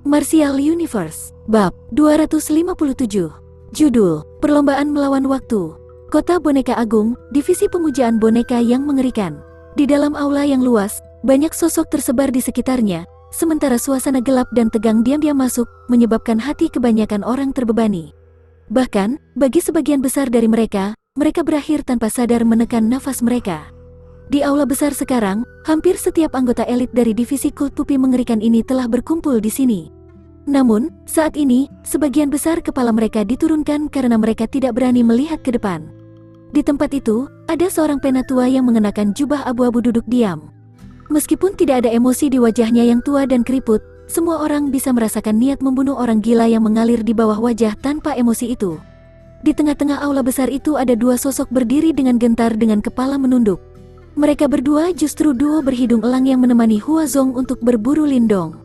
Martial Universe, Bab 257. Judul, Perlombaan Melawan Waktu. Kota Boneka Agung, Divisi Pemujaan Boneka yang Mengerikan. Di dalam aula yang luas, banyak sosok tersebar di sekitarnya, sementara suasana gelap dan tegang diam-diam masuk, menyebabkan hati kebanyakan orang terbebani. Bahkan, bagi sebagian besar dari mereka berakhir tanpa sadar menekan nafas mereka. Di aula besar sekarang, hampir setiap anggota elit dari divisi kult pupi mengerikan ini telah berkumpul di sini. Namun, saat ini, sebagian besar kepala mereka diturunkan karena mereka tidak berani melihat ke depan. Di tempat itu, ada seorang penatua yang mengenakan jubah abu-abu duduk diam. Meskipun tidak ada emosi di wajahnya yang tua dan keriput, semua orang bisa merasakan niat membunuh orang gila yang mengalir di bawah wajah tanpa emosi itu. Di tengah-tengah aula besar itu ada dua sosok berdiri dengan gentar dengan kepala menunduk. Mereka berdua justru duo berhidung elang yang menemani Huazong untuk berburu lindong.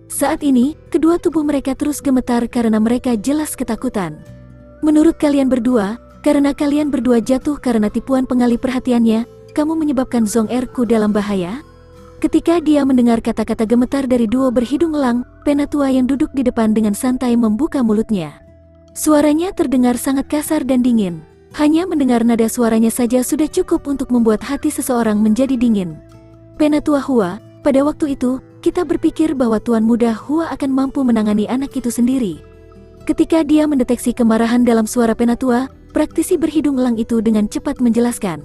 Saat ini, kedua tubuh mereka terus gemetar karena mereka jelas ketakutan. Menurut kalian berdua, karena kalian berdua jatuh karena tipuan pengalih perhatiannya, kamu menyebabkan Zong Erku dalam bahaya? Ketika dia mendengar kata-kata gemetar dari duo berhidung elang, penatua yang duduk di depan dengan santai membuka mulutnya. Suaranya terdengar sangat kasar dan dingin. Hanya mendengar nada suaranya saja sudah cukup untuk membuat hati seseorang menjadi dingin. Penatua Hua, pada waktu itu, kita berpikir bahwa Tuan Muda Hua akan mampu menangani anak itu sendiri. Ketika dia mendeteksi kemarahan dalam suara penatua, praktisi berhidung elang itu dengan cepat menjelaskan.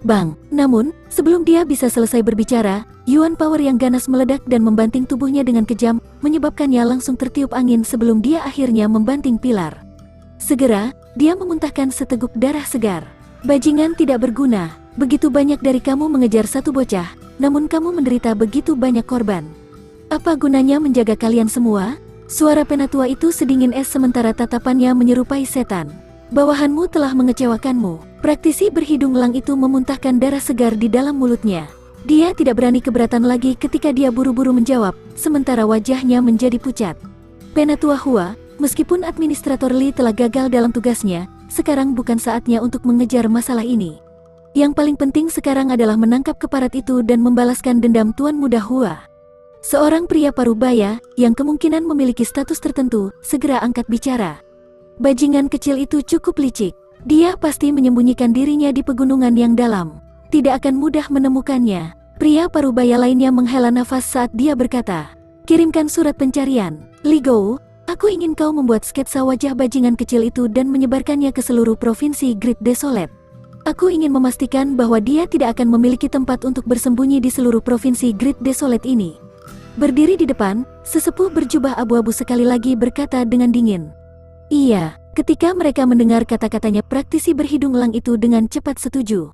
Bang, namun, sebelum dia bisa selesai berbicara, Yuan Power yang ganas meledak dan membanting tubuhnya dengan kejam, menyebabkannya langsung tertiup angin sebelum dia akhirnya membanting pilar. Segera, dia memuntahkan seteguk darah segar. Bajingan tidak berguna, begitu banyak dari kamu mengejar satu bocah, namun kamu menderita begitu banyak korban. Apa gunanya menjaga kalian semua? Suara penatua itu sedingin es sementara tatapannya menyerupai setan. Bawahanmu telah mengecewakanmu. Praktisi berhidung elang itu memuntahkan darah segar di dalam mulutnya. Dia tidak berani keberatan lagi ketika dia buru-buru menjawab, sementara wajahnya menjadi pucat. Penatua Hua, meskipun administrator Li telah gagal dalam tugasnya, sekarang bukan saatnya untuk mengejar masalah ini. Yang paling penting sekarang adalah menangkap keparat itu dan membalaskan dendam Tuan Muda Hua. Seorang pria parubaya, yang kemungkinan memiliki status tertentu, segera angkat bicara. Bajingan kecil itu cukup licik. Dia pasti menyembunyikan dirinya di pegunungan yang dalam. Tidak akan mudah menemukannya. Pria parubaya lainnya menghela nafas saat dia berkata, "Kirimkan surat pencarian. Li Gou, aku ingin kau membuat sketsa wajah bajingan kecil itu dan menyebarkannya ke seluruh provinsi Great Desolate. Aku ingin memastikan bahwa dia tidak akan memiliki tempat untuk bersembunyi di seluruh provinsi Great Desolate ini." Berdiri di depan, sesepuh berjubah abu-abu sekali lagi berkata dengan dingin. Iya, ketika mereka mendengar kata-katanya praktisi berhidung elang itu dengan cepat setuju.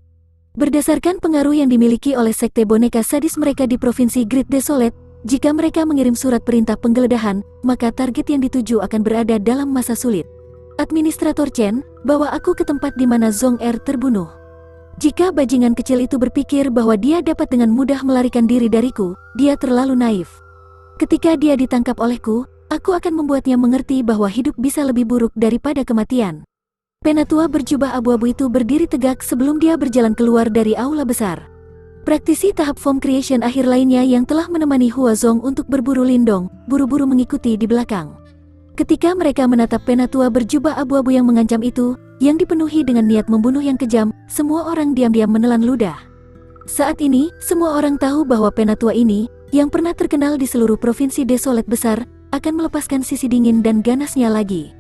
Berdasarkan pengaruh yang dimiliki oleh sekte boneka sadis mereka di provinsi Great Desolate, jika mereka mengirim surat perintah penggeledahan, maka target yang dituju akan berada dalam masa sulit. Administrator Chen, bawa aku ke tempat di mana Zong Er terbunuh. Jika bajingan kecil itu berpikir bahwa dia dapat dengan mudah melarikan diri dariku, dia terlalu naif. Ketika dia ditangkap olehku, aku akan membuatnya mengerti bahwa hidup bisa lebih buruk daripada kematian. Penatua berjubah abu-abu itu berdiri tegak sebelum dia berjalan keluar dari aula besar. Praktisi tahap form creation akhir lainnya yang telah menemani Huazong untuk berburu lindong, buru-buru mengikuti di belakang. Ketika mereka menatap penatua berjubah abu-abu yang mengancam itu, yang dipenuhi dengan niat membunuh yang kejam, semua orang diam-diam menelan ludah. Saat ini, semua orang tahu bahwa penatua ini, yang pernah terkenal di seluruh provinsi Desolate besar, akan melepaskan sisi dingin dan ganasnya lagi.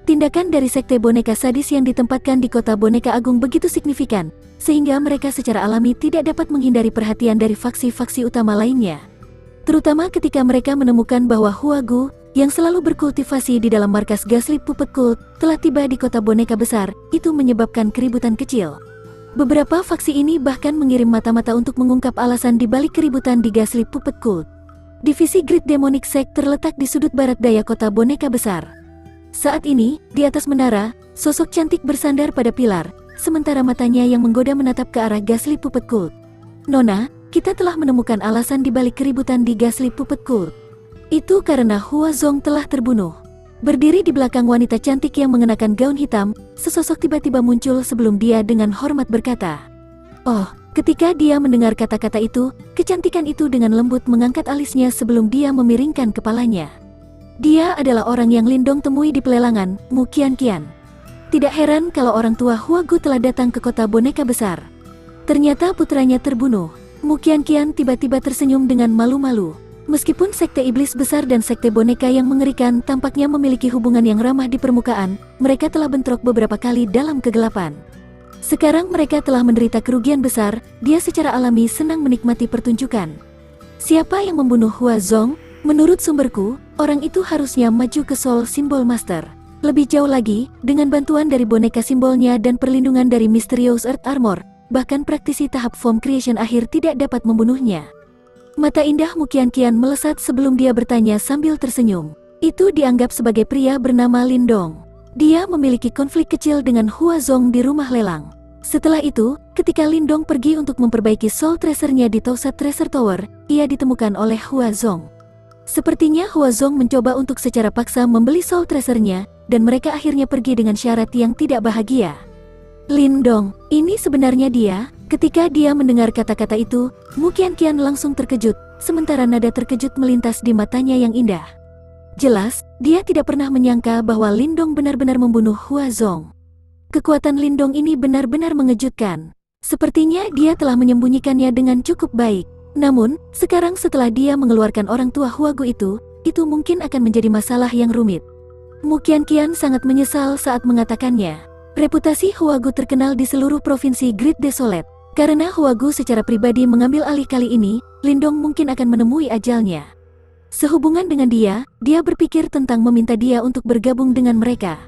Tindakan dari sekte boneka sadis yang ditempatkan di kota Boneka Agung begitu signifikan, sehingga mereka secara alami tidak dapat menghindari perhatian dari faksi-faksi utama lainnya. Terutama ketika mereka menemukan bahwa Huagu, yang selalu berkultivasi di dalam markas Gaslit Puppet Cult, telah tiba di kota boneka besar, itu menyebabkan keributan kecil. Beberapa faksi ini bahkan mengirim mata-mata untuk mengungkap alasan di balik keributan di Gaslit Puppet Cult. Divisi Great Demonic Sect terletak di sudut barat daya kota boneka besar. Saat ini, di atas menara, sosok cantik bersandar pada pilar, sementara matanya yang menggoda menatap ke arah Gaslit Puppet Cult. Nona, kita telah menemukan alasan di balik keributan di Gaslit Puppet Cult. Itu karena Huazong telah terbunuh. Berdiri di belakang wanita cantik yang mengenakan gaun hitam, sesosok tiba-tiba muncul sebelum dia dengan hormat berkata, "Oh." Ketika dia mendengar kata-kata itu, kecantikan itu dengan lembut mengangkat alisnya sebelum dia memiringkan kepalanya. Dia adalah orang yang Lindong temui di pelelangan, Mu Qianqian. Tidak heran kalau orang tua Huagu telah datang ke kota boneka besar. Ternyata putranya terbunuh. Mu Qianqian tiba-tiba tersenyum dengan malu-malu. Meskipun sekte iblis besar dan sekte boneka yang mengerikan tampaknya memiliki hubungan yang ramah di permukaan, mereka telah bentrok beberapa kali dalam kegelapan. Sekarang mereka telah menderita kerugian besar, dia secara alami senang menikmati pertunjukan. Siapa yang membunuh Hua Zong? Menurut sumberku, orang itu harusnya maju ke Soul Symbol Master. Lebih jauh lagi, dengan bantuan dari boneka simbolnya dan perlindungan dari Mysterious Earth Armor, bahkan praktisi tahap Form Creation akhir tidak dapat membunuhnya. Mata indah Mu Qianqian melesat sebelum dia bertanya sambil tersenyum. Itu dianggap sebagai pria bernama Lindong. Dia memiliki konflik kecil dengan Hua Zong di rumah lelang. Setelah itu, ketika Lindong pergi untuk memperbaiki Soul Treasure-nya di Tausat Treasure Tower, ia ditemukan oleh Hua Zong. Sepertinya Hua Zong mencoba untuk secara paksa membeli Soul Treasure-nya, dan mereka akhirnya pergi dengan syarat yang tidak bahagia. Lindong, ini sebenarnya dia. Ketika dia mendengar kata-kata itu, Mu Qianqian langsung terkejut, sementara nada terkejut melintas di matanya yang indah. Jelas, dia tidak pernah menyangka bahwa Lindong benar-benar membunuh Hua Zong. Kekuatan Lindong ini benar-benar mengejutkan. Sepertinya dia telah menyembunyikannya dengan cukup baik. Namun, sekarang setelah dia mengeluarkan orang tua Huagu itu mungkin akan menjadi masalah yang rumit. Mu Qianqian sangat menyesal saat mengatakannya. Reputasi Huagu terkenal di seluruh provinsi Great Desolate. Karena Huagu secara pribadi mengambil alih kali ini, Lindong mungkin akan menemui ajalnya. Sehubungan dengan dia berpikir tentang meminta dia untuk bergabung dengan mereka.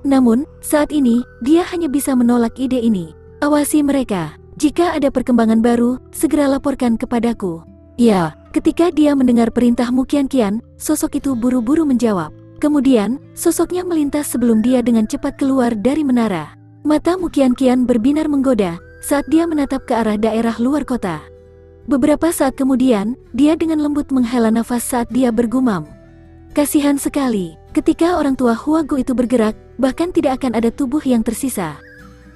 Namun, saat ini, dia hanya bisa menolak ide ini. Awasi mereka. Jika ada perkembangan baru, segera laporkan kepadaku. Ya, ketika dia mendengar perintah Mu Qianqian, sosok itu buru-buru menjawab. Kemudian, sosoknya melintas sebelum dia dengan cepat keluar dari menara. Mata Mu Qianqian berbinar menggoda saat dia menatap ke arah daerah luar kota. Beberapa saat kemudian, dia dengan lembut menghela nafas saat dia bergumam. Kasihan sekali, ketika orang tua Huagu itu bergerak, bahkan tidak akan ada tubuh yang tersisa.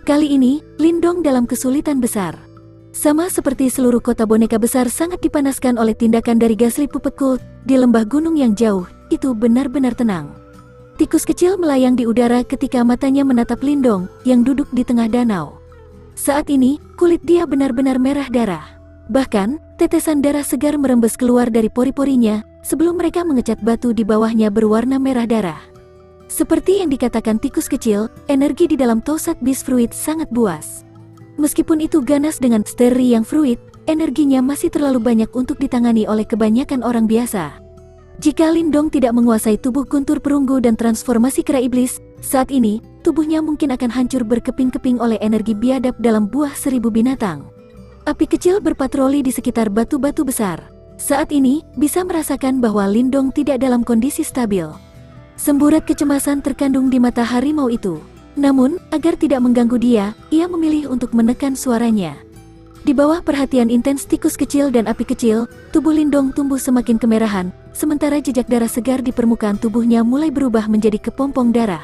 Kali ini, Lindong dalam kesulitan besar. Sama seperti seluruh kota boneka besar sangat dipanaskan oleh tindakan dari Ghastly Puppet Cult, di lembah gunung yang jauh, itu benar-benar tenang. Tikus kecil melayang di udara ketika matanya menatap Lindong, yang duduk di tengah danau. Saat ini, kulit dia benar-benar merah darah. Bahkan, tetesan darah segar merembes keluar dari pori-porinya, sebelum mereka mengecat batu di bawahnya berwarna merah darah. Seperti yang dikatakan tikus kecil, energi di dalam Tausat Beast Fruit sangat buas. Meskipun itu ganas dengan steri yang fruit, energinya masih terlalu banyak untuk ditangani oleh kebanyakan orang biasa. Jika Lindong tidak menguasai tubuh guntur perunggu dan transformasi kera iblis, saat ini, tubuhnya mungkin akan hancur berkeping-keping oleh energi biadab dalam buah 1000 binatang. Api kecil berpatroli di sekitar batu-batu besar. Saat ini, bisa merasakan bahwa Lindong tidak dalam kondisi stabil. Semburat kecemasan terkandung di mata harimau itu. Namun, agar tidak mengganggu dia, ia memilih untuk menekan suaranya. Di bawah perhatian intens tikus kecil dan api kecil, tubuh Lindong tumbuh semakin kemerahan, sementara jejak darah segar di permukaan tubuhnya mulai berubah menjadi kepompong darah.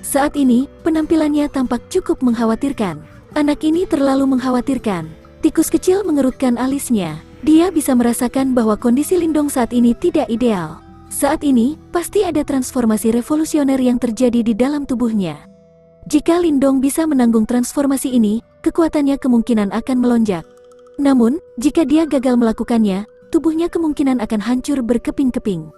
Saat ini, penampilannya tampak cukup mengkhawatirkan. Anak ini terlalu mengkhawatirkan. Tikus kecil mengerutkan alisnya. Dia bisa merasakan bahwa kondisi Lindong saat ini tidak ideal. Saat ini, pasti ada transformasi revolusioner yang terjadi di dalam tubuhnya. Jika Lindong bisa menanggung transformasi ini, kekuatannya kemungkinan akan melonjak. Namun, jika dia gagal melakukannya, tubuhnya kemungkinan akan hancur berkeping-keping.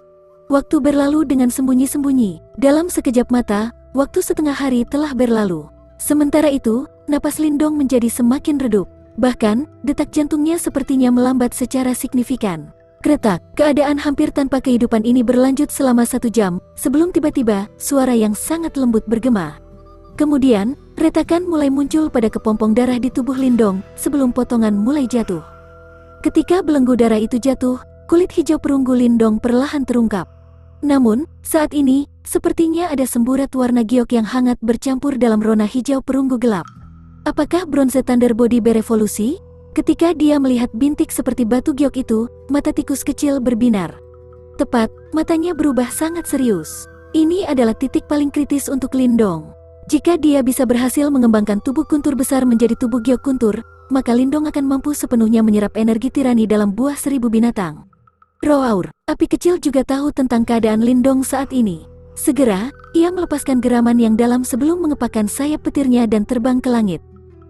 Waktu berlalu dengan sembunyi-sembunyi. Dalam sekejap mata, waktu setengah hari telah berlalu. Sementara itu, napas Lindong menjadi semakin redup. Bahkan, detak jantungnya sepertinya melambat secara signifikan. Kretak, keadaan hampir tanpa kehidupan ini berlanjut selama 1 jam, sebelum tiba-tiba, suara yang sangat lembut bergema. Kemudian, retakan mulai muncul pada kepompong darah di tubuh Lindong, sebelum potongan mulai jatuh. Ketika belenggu darah itu jatuh, kulit hijau perunggu Lindong perlahan terungkap. Namun, saat ini, sepertinya ada semburat warna giok yang hangat bercampur dalam rona hijau perunggu gelap. Apakah Bronze Thunder Body berevolusi? Ketika dia melihat bintik seperti batu giok itu, mata tikus kecil berbinar. Tepat, matanya berubah sangat serius. Ini adalah titik paling kritis untuk Lindong. Jika dia bisa berhasil mengembangkan tubuh kuntur besar menjadi tubuh giok kuntur, maka Lindong akan mampu sepenuhnya menyerap energi tirani dalam buah 1000 binatang. Roar, api kecil juga tahu tentang keadaan Lindong saat ini. Segera, ia melepaskan geraman yang dalam sebelum mengepakkan sayap petirnya dan terbang ke langit.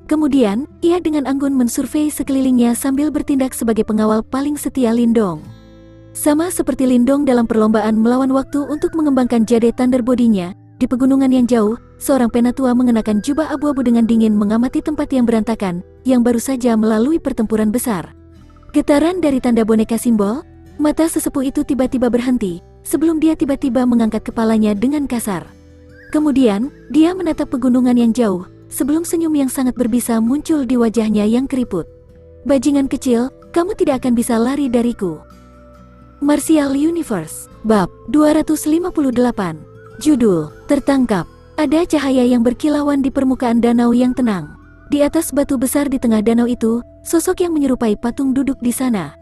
Kemudian, ia dengan anggun mensurvei sekelilingnya sambil bertindak sebagai pengawal paling setia Lindong. Sama seperti Lindong dalam perlombaan melawan waktu untuk mengembangkan jade Thunder Body-nya, di pegunungan yang jauh, seorang penatua mengenakan jubah abu-abu dengan dingin mengamati tempat yang berantakan, yang baru saja melalui pertempuran besar. Getaran dari tanda boneka simbol, mata sesepuh itu tiba-tiba berhenti, sebelum dia tiba-tiba mengangkat kepalanya dengan kasar. Kemudian, dia menatap pegunungan yang jauh, sebelum senyum yang sangat berbisa muncul di wajahnya yang keriput. Bajingan kecil, kamu tidak akan bisa lari dariku. Martial Universe, Bab 258. Judul, Tertangkap. Ada cahaya yang berkilauan di permukaan danau yang tenang. Di atas batu besar di tengah danau itu, sosok yang menyerupai patung duduk di sana.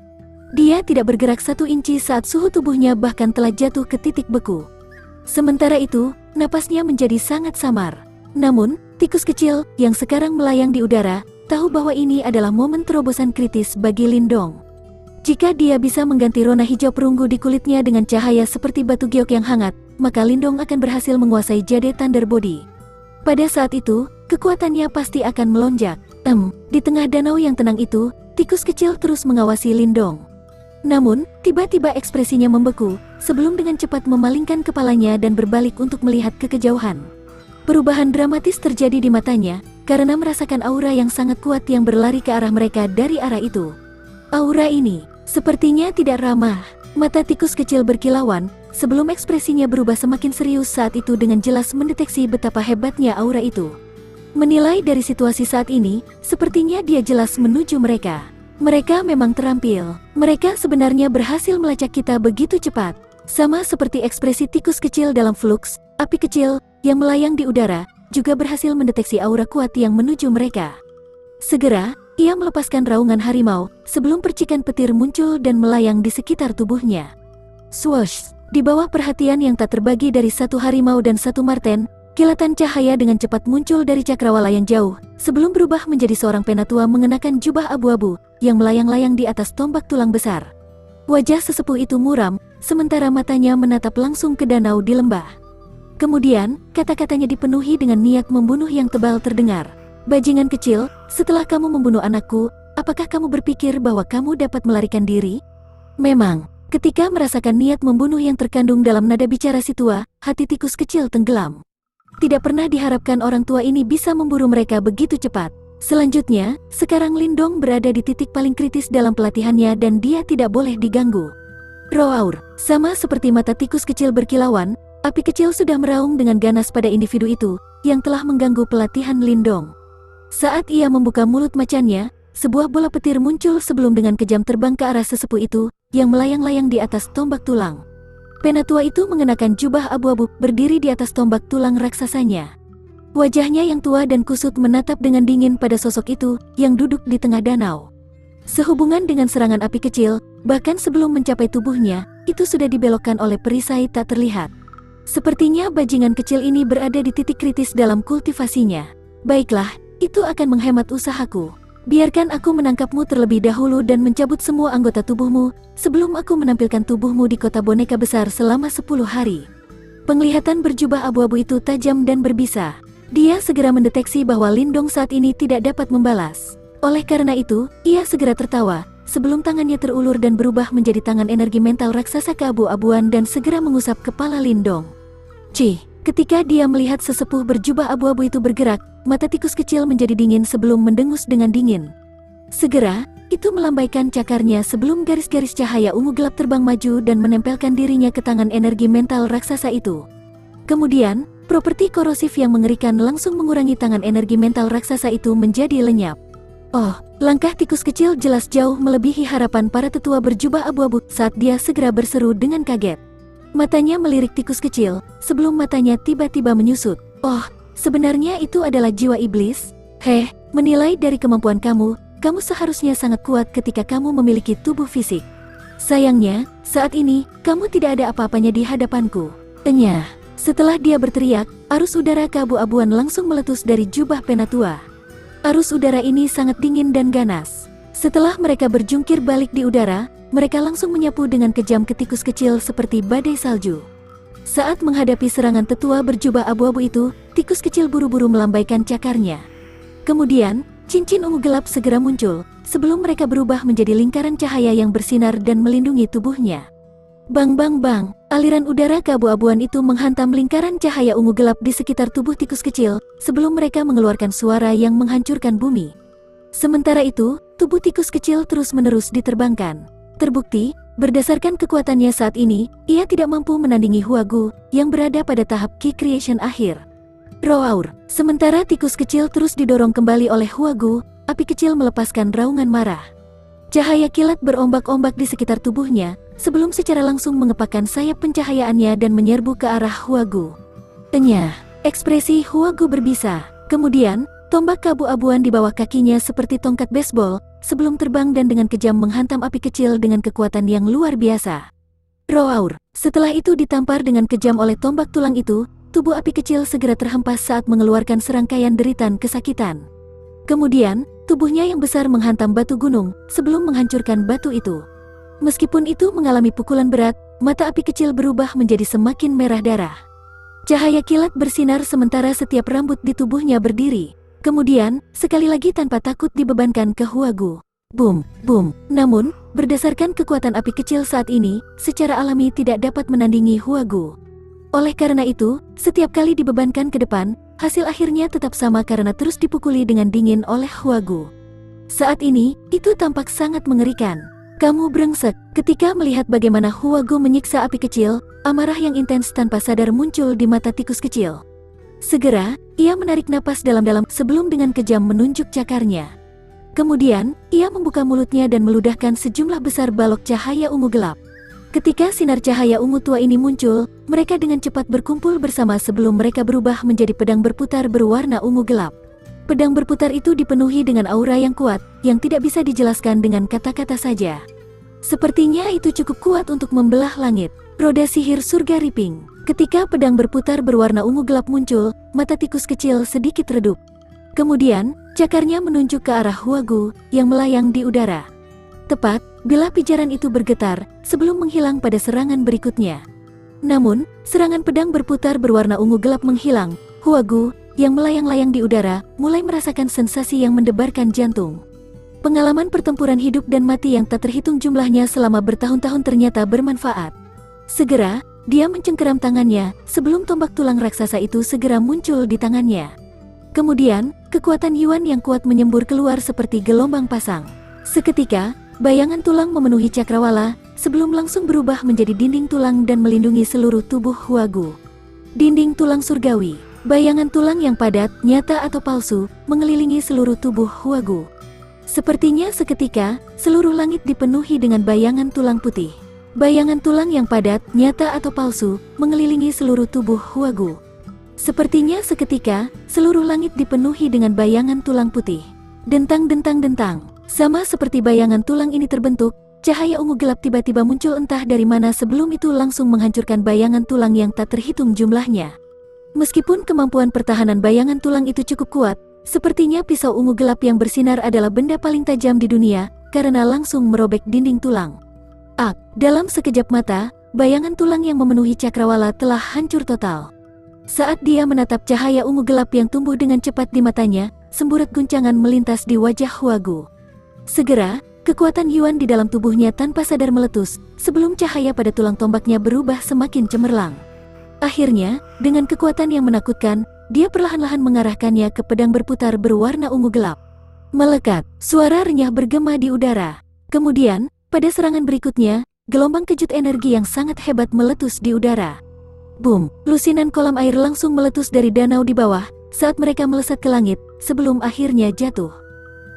Dia tidak bergerak 1 inci saat suhu tubuhnya bahkan telah jatuh ke titik beku. Sementara itu, napasnya menjadi sangat samar. Namun, tikus kecil yang sekarang melayang di udara, tahu bahwa ini adalah momen terobosan kritis bagi Lindong. Jika dia bisa mengganti rona hijau perunggu di kulitnya dengan cahaya seperti batu giok yang hangat, maka Lindong akan berhasil menguasai jade Thunder Body. Pada saat itu, kekuatannya pasti akan melonjak. Di tengah danau yang tenang itu, tikus kecil terus mengawasi Lindong. Namun, tiba-tiba ekspresinya membeku, sebelum dengan cepat memalingkan kepalanya dan berbalik untuk melihat ke kejauhan. Perubahan dramatis terjadi di matanya, karena merasakan aura yang sangat kuat yang berlari ke arah mereka dari arah itu. Aura ini, sepertinya tidak ramah. Mata tikus kecil berkilauan, sebelum ekspresinya berubah semakin serius saat itu dengan jelas mendeteksi betapa hebatnya aura itu. Menilai dari situasi saat ini, sepertinya dia jelas menuju mereka. Mereka memang terampil. Mereka sebenarnya berhasil melacak kita begitu cepat. Sama seperti ekspresi tikus kecil dalam Flux, api kecil yang melayang di udara juga berhasil mendeteksi aura kuat yang menuju mereka. Segera, ia melepaskan raungan harimau sebelum percikan petir muncul dan melayang di sekitar tubuhnya. Swoosh! Di bawah perhatian yang tak terbagi dari 1 harimau dan 1 marten, kilatan cahaya dengan cepat muncul dari cakrawala yang jauh, sebelum berubah menjadi seorang penatua mengenakan jubah abu-abu yang melayang-layang di atas tombak tulang besar. Wajah sesepuh itu muram, sementara matanya menatap langsung ke danau di lembah. Kemudian, kata-katanya dipenuhi dengan niat membunuh yang tebal terdengar. Bajingan kecil, setelah kamu membunuh anakku, apakah kamu berpikir bahwa kamu dapat melarikan diri? Memang, ketika merasakan niat membunuh yang terkandung dalam nada bicara si tua, hati tikus kecil tenggelam. Tidak pernah diharapkan orang tua ini bisa memburu mereka begitu cepat. Selanjutnya, sekarang Lindong berada di titik paling kritis dalam pelatihannya dan dia tidak boleh diganggu. Roar, sama seperti mata tikus kecil berkilauan, api kecil sudah meraung dengan ganas pada individu itu, yang telah mengganggu pelatihan Lindong. Saat ia membuka mulut macannya, sebuah bola petir muncul sebelum dengan kejam terbang ke arah sesepuh itu, yang melayang-layang di atas tombak tulang. Penatua itu mengenakan jubah abu-abu, berdiri di atas tombak tulang raksasanya. Wajahnya yang tua dan kusut menatap dengan dingin pada sosok itu, yang duduk di tengah danau. Sehubungan dengan serangan api kecil, bahkan sebelum mencapai tubuhnya, itu sudah dibelokkan oleh perisai tak terlihat. Sepertinya bajingan kecil ini berada di titik kritis dalam kultivasinya. Baiklah, itu akan menghemat usahaku. Biarkan aku menangkapmu terlebih dahulu dan mencabut semua anggota tubuhmu, sebelum aku menampilkan tubuhmu di kota boneka besar selama 10 hari. Penglihatan berjubah abu-abu itu tajam dan berbisa. Dia segera mendeteksi bahwa Lindong saat ini tidak dapat membalas. Oleh karena itu, ia segera tertawa, sebelum tangannya terulur dan berubah menjadi tangan energi mental raksasa keabu-abuan dan segera mengusap kepala Lindong. Ketika dia melihat sesepuh berjubah abu-abu itu bergerak, mata tikus kecil menjadi dingin sebelum mendengus dengan dingin. Segera, itu melambaikan cakarnya sebelum garis-garis cahaya ungu gelap terbang maju dan menempelkan dirinya ke tangan energi mental raksasa itu. Kemudian, properti korosif yang mengerikan langsung mengurangi tangan energi mental raksasa itu menjadi lenyap. Oh, langkah tikus kecil jelas jauh melebihi harapan para tetua berjubah abu-abu saat dia segera berseru dengan kaget. Matanya melirik tikus kecil, sebelum matanya tiba-tiba menyusut. Oh, sebenarnya itu adalah jiwa iblis? Menilai dari kemampuan kamu, kamu seharusnya sangat kuat ketika kamu memiliki tubuh fisik. Sayangnya, saat ini, kamu tidak ada apa-apanya di hadapanku. Enyah. Setelah dia berteriak, arus udara keabu-abuan langsung meletus dari jubah penatua. Arus udara ini sangat dingin dan ganas. Setelah mereka berjungkir balik di udara, mereka langsung menyapu dengan kejam ke tikus kecil seperti badai salju. Saat menghadapi serangan tetua berjubah abu-abu itu, tikus kecil buru-buru melambaikan cakarnya. Kemudian, cincin ungu gelap segera muncul, sebelum mereka berubah menjadi lingkaran cahaya yang bersinar dan melindungi tubuhnya. Bang bang bang, aliran udara keabu-abuan itu menghantam lingkaran cahaya ungu gelap di sekitar tubuh tikus kecil, sebelum mereka mengeluarkan suara yang menghancurkan bumi. Sementara itu, tubuh tikus kecil terus-menerus diterbangkan. Terbukti, berdasarkan kekuatannya saat ini, ia tidak mampu menandingi Huagu, yang berada pada tahap Ki Creation akhir. Roar, sementara tikus kecil terus didorong kembali oleh Huagu, api kecil melepaskan raungan marah. Cahaya kilat berombak-ombak di sekitar tubuhnya, sebelum secara langsung mengepakkan sayap pencahayaannya dan menyerbu ke arah Huagu. Enyah, ekspresi Huagu berbisa. Kemudian, tombak keabu-abuan di bawah kakinya seperti tongkat baseball, sebelum terbang dan dengan kejam menghantam api kecil dengan kekuatan yang luar biasa. Roar, setelah itu ditampar dengan kejam oleh tombak tulang itu, tubuh api kecil segera terhempas saat mengeluarkan serangkaian deritan kesakitan. Kemudian, tubuhnya yang besar menghantam batu gunung, sebelum menghancurkan batu itu. Meskipun itu mengalami pukulan berat, mata api kecil berubah menjadi semakin merah darah. Cahaya kilat bersinar sementara setiap rambut di tubuhnya berdiri. Kemudian, sekali lagi tanpa takut dibebankan ke Huagu. Boom, boom. Namun, berdasarkan kekuatan api kecil saat ini, secara alami tidak dapat menandingi Huagu. Oleh karena itu, setiap kali dibebankan ke depan, hasil akhirnya tetap sama karena terus dipukuli dengan dingin oleh Huagu. Saat ini, itu tampak sangat mengerikan. Kamu brengsek. Ketika melihat bagaimana Huagu menyiksa api kecil, amarah yang intens tanpa sadar muncul di mata tikus kecil. Segera, ia menarik napas dalam-dalam sebelum dengan kejam menunjuk cakarnya. Kemudian, ia membuka mulutnya dan meludahkan sejumlah besar balok cahaya ungu gelap. Ketika sinar cahaya ungu tua ini muncul, mereka dengan cepat berkumpul bersama sebelum mereka berubah menjadi pedang berputar berwarna ungu gelap. Pedang berputar itu dipenuhi dengan aura yang kuat, yang tidak bisa dijelaskan dengan kata-kata saja. Sepertinya itu cukup kuat untuk membelah langit. Roda sihir surga Riping. Ketika pedang berputar berwarna ungu gelap muncul, mata tikus kecil sedikit redup. Kemudian, cakarnya menunjuk ke arah Huagu, yang melayang di udara. Tepat, bilah pijaran itu bergetar, sebelum menghilang pada serangan berikutnya. Namun, serangan pedang berputar berwarna ungu gelap menghilang. Huagu, yang melayang-layang di udara, mulai merasakan sensasi yang mendebarkan jantung. Pengalaman pertempuran hidup dan mati yang tak terhitung jumlahnya selama bertahun-tahun ternyata bermanfaat. Segera, dia mencengkeram tangannya, sebelum tombak tulang raksasa itu segera muncul di tangannya. Kemudian, kekuatan Yuan yang kuat menyembur keluar seperti gelombang pasang. Seketika, bayangan tulang memenuhi cakrawala, sebelum langsung berubah menjadi dinding tulang dan melindungi seluruh tubuh Huagu. Dinding tulang surgawi. Bayangan tulang yang padat, nyata atau palsu, mengelilingi seluruh tubuh Huagu. Sepertinya seketika, seluruh langit dipenuhi dengan bayangan tulang putih. Bayangan tulang yang padat, nyata atau palsu, mengelilingi seluruh tubuh Huagu. Sepertinya seketika, seluruh langit dipenuhi dengan bayangan tulang putih. Dentang-dentang-dentang. Sama seperti bayangan tulang ini terbentuk, cahaya ungu gelap tiba-tiba muncul entah dari mana sebelum itu langsung menghancurkan bayangan tulang yang tak terhitung jumlahnya. Meskipun kemampuan pertahanan bayangan tulang itu cukup kuat, sepertinya pisau ungu gelap yang bersinar adalah benda paling tajam di dunia, karena langsung merobek dinding tulang. Dalam sekejap mata, bayangan tulang yang memenuhi cakrawala telah hancur total. Saat dia menatap cahaya ungu gelap yang tumbuh dengan cepat di matanya, semburat guncangan melintas di wajah Huagu. Segera, kekuatan Yuan di dalam tubuhnya tanpa sadar meletus, sebelum cahaya pada tulang tombaknya berubah semakin cemerlang. Akhirnya, dengan kekuatan yang menakutkan, dia perlahan-lahan mengarahkannya ke pedang berputar berwarna ungu gelap. Melekat, suara renyah bergema di udara. Kemudian, pada serangan berikutnya, gelombang kejut energi yang sangat hebat meletus di udara. Boom, lusinan kolam air langsung meletus dari danau di bawah, saat mereka melesat ke langit, sebelum akhirnya jatuh.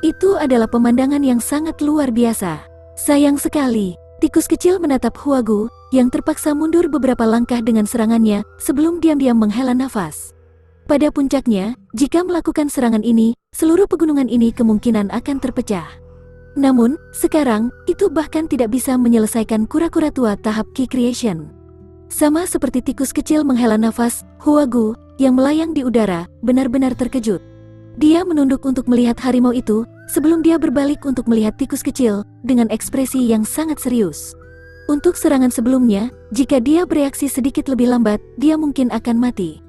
Itu adalah pemandangan yang sangat luar biasa. Sayang sekali, tikus kecil menatap Huagu, yang terpaksa mundur beberapa langkah dengan serangannya, sebelum diam-diam menghela nafas. Pada puncaknya, jika melakukan serangan ini, seluruh pegunungan ini kemungkinan akan terpecah. Namun, sekarang, itu bahkan tidak bisa menyelesaikan kura-kura tua tahap Ki Creation. Sama seperti tikus kecil menghela nafas, Huagu, yang melayang di udara, benar-benar terkejut. Dia menunduk untuk melihat harimau itu, sebelum dia berbalik untuk melihat tikus kecil dengan ekspresi yang sangat serius. Untuk serangan sebelumnya, jika dia bereaksi sedikit lebih lambat, dia mungkin akan mati.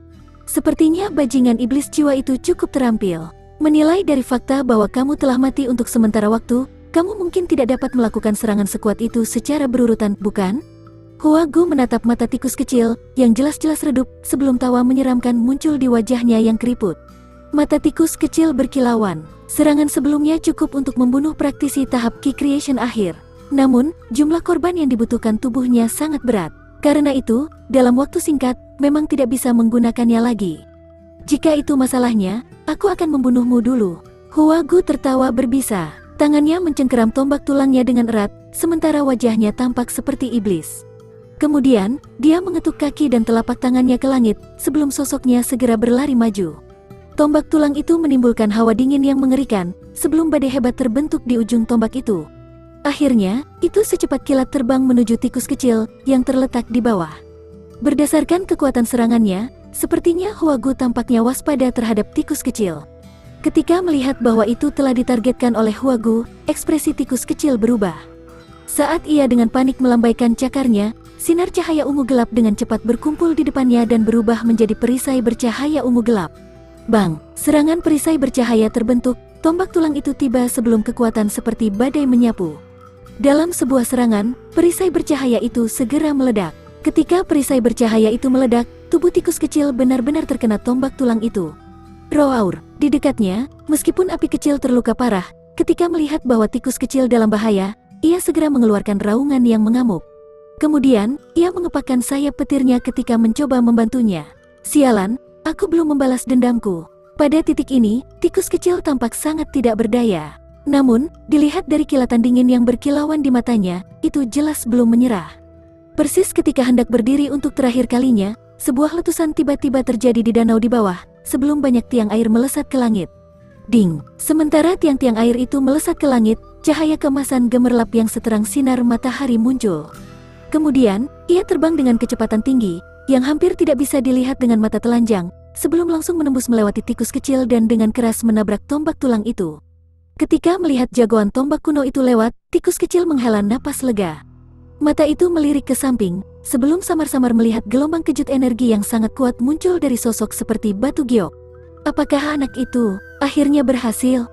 Sepertinya bajingan iblis jiwa itu cukup terampil. Menilai dari fakta bahwa kamu telah mati untuk sementara waktu, kamu mungkin tidak dapat melakukan serangan sekuat itu secara berurutan, bukan? Hua Gu menatap mata tikus kecil, yang jelas-jelas redup, sebelum tawa menyeramkan muncul di wajahnya yang keriput. Mata tikus kecil berkilauan. Serangan sebelumnya cukup untuk membunuh praktisi tahap Ki Creation akhir. Namun, jumlah korban yang dibutuhkan tubuhnya sangat berat. Karena itu, dalam waktu singkat, memang tidak bisa menggunakannya lagi. Jika itu masalahnya, aku akan membunuhmu dulu. Hua Gu tertawa berbisa. Tangannya mencengkeram tombak tulangnya dengan erat, sementara wajahnya tampak seperti iblis. Kemudian, dia mengetuk kaki dan telapak tangannya ke langit, sebelum sosoknya segera berlari maju. Tombak tulang itu menimbulkan hawa dingin yang mengerikan, sebelum badai hebat terbentuk di ujung tombak itu. Akhirnya, itu secepat kilat terbang menuju tikus kecil, yang terletak di bawah. Berdasarkan kekuatan serangannya, sepertinya Hua Gu tampaknya waspada terhadap tikus kecil. Ketika melihat bahwa itu telah ditargetkan oleh Hua Gu, ekspresi tikus kecil berubah. Saat ia dengan panik melambaikan cakarnya, sinar cahaya ungu gelap dengan cepat berkumpul di depannya dan berubah menjadi perisai bercahaya ungu gelap. Bang! Serangan perisai bercahaya terbentuk, tombak tulang itu tiba sebelum kekuatan seperti badai menyapu. Dalam sebuah serangan, perisai bercahaya itu segera meledak. Ketika perisai bercahaya itu meledak, tubuh tikus kecil benar-benar terkena tombak tulang itu. Roar! Di dekatnya, meskipun api kecil terluka parah, ketika melihat bahwa tikus kecil dalam bahaya, ia segera mengeluarkan raungan yang mengamuk. Kemudian, ia mengepakkan sayap petirnya ketika mencoba membantunya. Sialan, aku belum membalas dendamku. Pada titik ini, tikus kecil tampak sangat tidak berdaya. Namun, dilihat dari kilatan dingin yang berkilauan di matanya, itu jelas belum menyerah. Persis ketika hendak berdiri untuk terakhir kalinya, sebuah letusan tiba-tiba terjadi di danau di bawah, sebelum banyak tiang air melesat ke langit. Ding! Sementara tiang-tiang air itu melesat ke langit, cahaya keemasan gemerlap yang seterang sinar matahari muncul. Kemudian, ia terbang dengan kecepatan tinggi, yang hampir tidak bisa dilihat dengan mata telanjang, sebelum langsung menembus melewati tikus kecil dan dengan keras menabrak tombak tulang itu. Ketika melihat jagoan tombak kuno itu lewat, tikus kecil menghela napas lega. Mata itu melirik ke samping, sebelum samar-samar melihat gelombang kejut energi yang sangat kuat muncul dari sosok seperti batu giok. Apakah anak itu akhirnya berhasil?